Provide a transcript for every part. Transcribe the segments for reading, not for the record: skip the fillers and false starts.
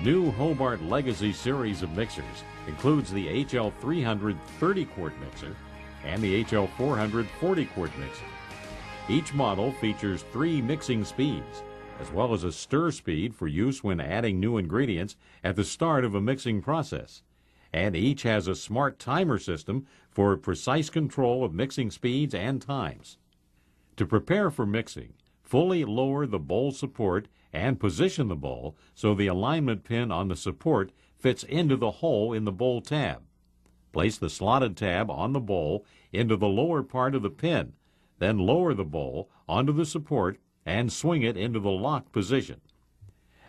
new Hobart Legacy series of mixers includes the HL300 30-quart mixer and the HL400 40-quart mixer. Each model features 3 mixing speeds, as well as a stir speed for use when adding new ingredients at the start of a mixing process. And each has a smart timer system for precise control of mixing speeds and times. To prepare for mixing, fully lower the bowl support and position the bowl so the alignment pin on the support fits into the hole in the bowl tab. Place the slotted tab on the bowl into the lower part of the pin, then lower the bowl onto the support and swing it into the locked position.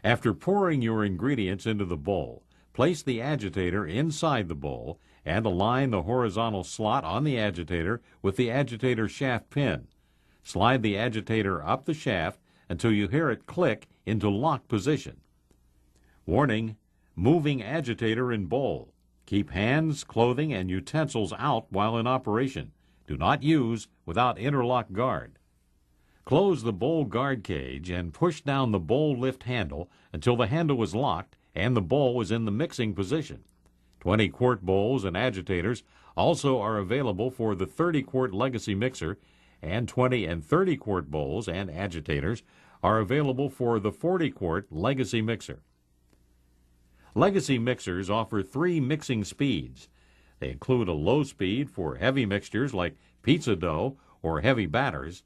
After pouring your ingredients into the bowl, place the agitator inside the bowl and align the horizontal slot on the agitator with the agitator shaft pin. Slide the agitator up the shaft until you hear it click into lock position. Warning: moving agitator in bowl. Keep hands, clothing, and utensils out while in operation. Do not use without interlock guard. Close the bowl guard cage and push down the bowl lift handle until the handle is locked and the bowl is in the mixing position. 20-quart bowls and agitators also are available for the 30-quart Legacy mixer, and 20 and 30-quart bowls and agitators are available for the 40-quart Legacy mixer. Legacy mixers offer 3 mixing speeds. They include a low speed for heavy mixtures like pizza dough or heavy batters,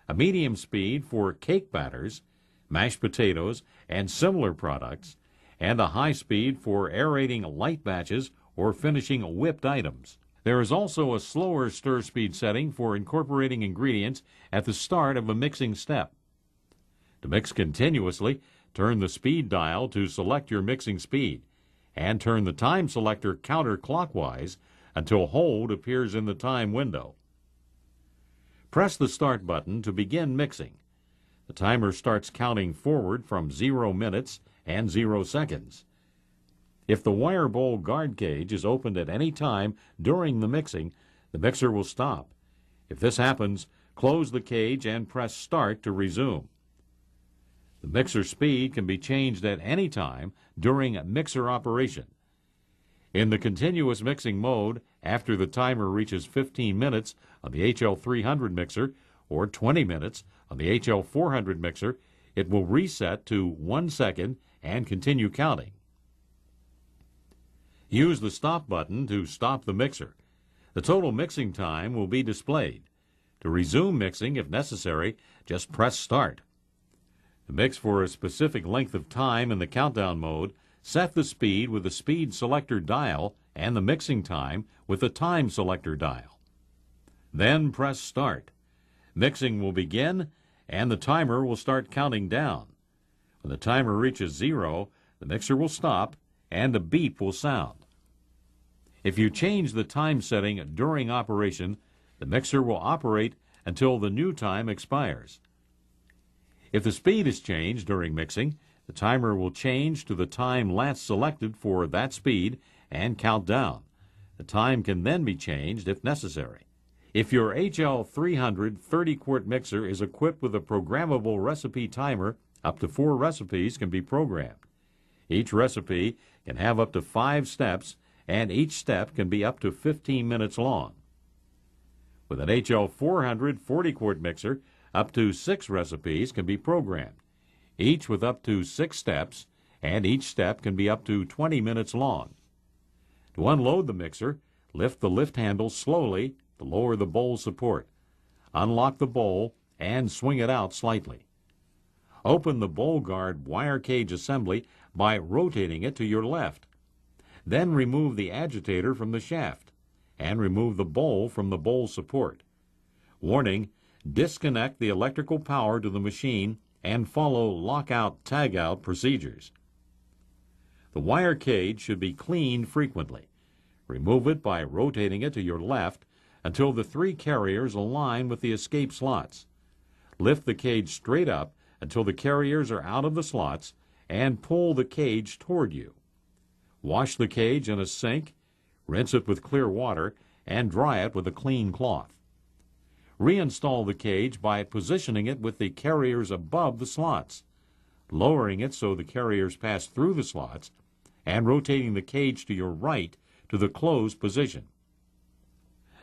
a medium speed for cake batters, mashed potatoes, and similar products, and a high speed for aerating light batches or finishing whipped items. There is also a slower stir speed setting for incorporating ingredients at the start of a mixing step. To mix continuously, turn the speed dial to select your mixing speed, and turn the time selector counterclockwise until hold appears in the time window. Press the start button to begin mixing. The timer starts counting forward from 0 minutes and 0 seconds. If the wire bowl guard cage is opened at any time during the mixing, the mixer will stop. If this happens, close the cage and press start to resume. The mixer speed can be changed at any time during mixer operation. In the continuous mixing mode, after the timer reaches 15 minutes on the HL300 mixer or 20 minutes on the HL400 mixer, it will reset to 1 second and continue counting. Use the stop button to stop the mixer. The total mixing time will be displayed. To resume mixing, if necessary, just press start. To mix for a specific length of time in the countdown mode, set the speed with the speed selector dial and the mixing time with the time selector dial. Then press start. Mixing will begin and the timer will start counting down. When the timer reaches 0, the mixer will stop and a beep will sound. If you change the time setting during operation, the mixer will operate until the new time expires. If the speed is changed during mixing, the timer will change to the time last selected for that speed and count down. The time can then be changed if necessary. If your HL300 30-quart mixer is equipped with a programmable recipe timer, up to 4 recipes can be programmed. Each recipe can have up to 5 steps, and each step can be up to 15 minutes long. With an HL400 40-quart mixer, up to 6 recipes can be programmed, each with up to 6 steps, and each step can be up to 20 minutes long. To unload the mixer, lift the lift handle slowly to lower the bowl support. Unlock the bowl and swing it out slightly. Open the bowl guard wire cage assembly by rotating it to your left. Then remove the agitator from the shaft and remove the bowl from the bowl support. Warning: disconnect the electrical power to the machine and follow lockout-tagout procedures. The wire cage should be cleaned frequently. Remove it by rotating it to your left until the 3 carriers align with the escape slots. Lift the cage straight up until the carriers are out of the slots and pull the cage toward you. Wash the cage in a sink, rinse it with clear water, and dry it with a clean cloth. Reinstall the cage by positioning it with the carriers above the slots. lowering it so the carriers pass through the slots, and rotating the cage to your right to the closed position.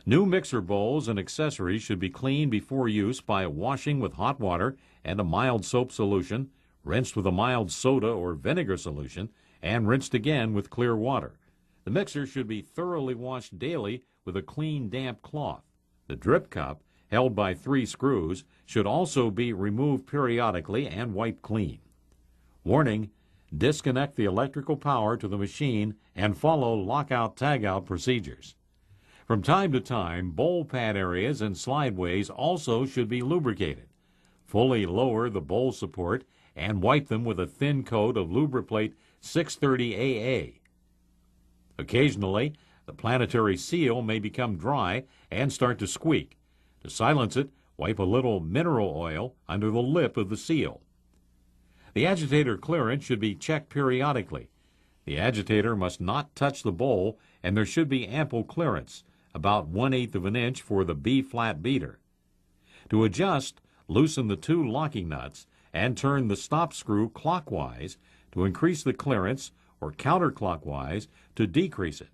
New mixer bowls and accessories should be cleaned before use by washing with hot water and a mild soap solution, rinsed with a mild soda or vinegar solution, and rinsed again with clear water. The mixer should be thoroughly washed daily with a clean, damp cloth. The drip cup, held by 3 screws, should also be removed periodically and wiped clean. Warning: disconnect the electrical power to the machine and follow lockout-tagout procedures. From time to time, bowl pad areas and slideways also should be lubricated. Fully lower the bowl support and wipe them with a thin coat of Lubriplate 630AA. Occasionally, the planetary seal may become dry and start to squeak. To silence it, wipe a little mineral oil under the lip of the seal. The agitator clearance should be checked periodically. The agitator must not touch the bowl, and there should be ample clearance, about 1/8 of an inch for the B-flat beater. To adjust, loosen the 2 locking nuts and turn the stop screw clockwise to increase the clearance or counterclockwise to decrease it.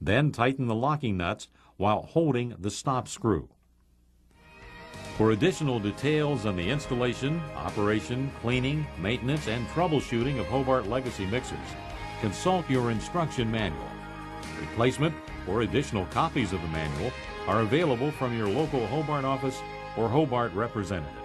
Then tighten the locking nuts while holding the stop screw. For additional details on the installation, operation, cleaning, maintenance, and troubleshooting of Hobart Legacy mixers, consult your instruction manual. Replacement or additional copies of the manual are available from your local Hobart office or Hobart representative.